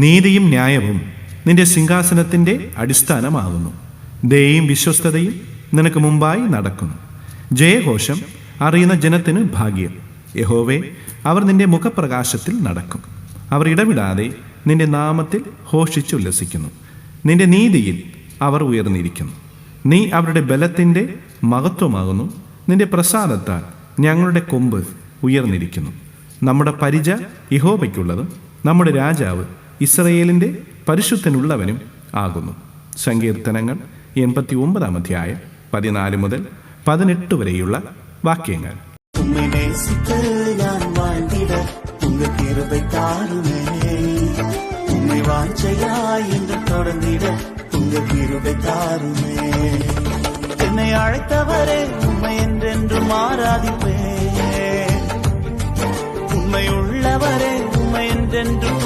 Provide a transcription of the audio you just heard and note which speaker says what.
Speaker 1: നീതിയും ന്യായവും നിന്റെ സിംഹാസനത്തിൻ്റെ അടിസ്ഥാനമാകുന്നു. ദയയും വിശ്വസ്തതയും നിനക്ക് മുമ്പായി നടക്കുന്നു. ജയഘോഷം അറിയുന്ന ജനത്തിന് ഭാഗ്യം. യഹോവേ, അവർ നിന്റെ മുഖപ്രകാശത്തിൽ നടക്കും. അവർ ഇടവിടാതെ നിന്റെ നാമത്തിൽ ഘോഷിച്ചുല്ലസിക്കുന്നു. നിന്റെ നീതിയിൽ അവർ ഉയർന്നിരിക്കുന്നു. നീ അവരുടെ ബലത്തിൻ്റെ മഹത്വമാകുന്നു. നിന്റെ പ്രസാദത്താൽ ഞങ്ങളുടെ കൊമ്പ് ഉയർന്നിരിക്കുന്നു. നമ്മുടെ പരിച യഹോവയ്ക്കുള്ളതും നമ്മുടെ രാജാവ് ഇസ്രയേലിൻ്റെ പരിശുദ്ധനുള്ളവനും ആകുന്നു. സങ്കീർത്തനങ്ങൾ 89 അധ്യായം 14 മുതൽ 18 വരെയുള്ള വാക്യങ്ങൾ.
Speaker 2: என்னை அழைத்தவரே உம்மை என்றென்றும் ஆராதிப்பேன். உண்மை உள்ளவரே உம்மை என்றென்றும்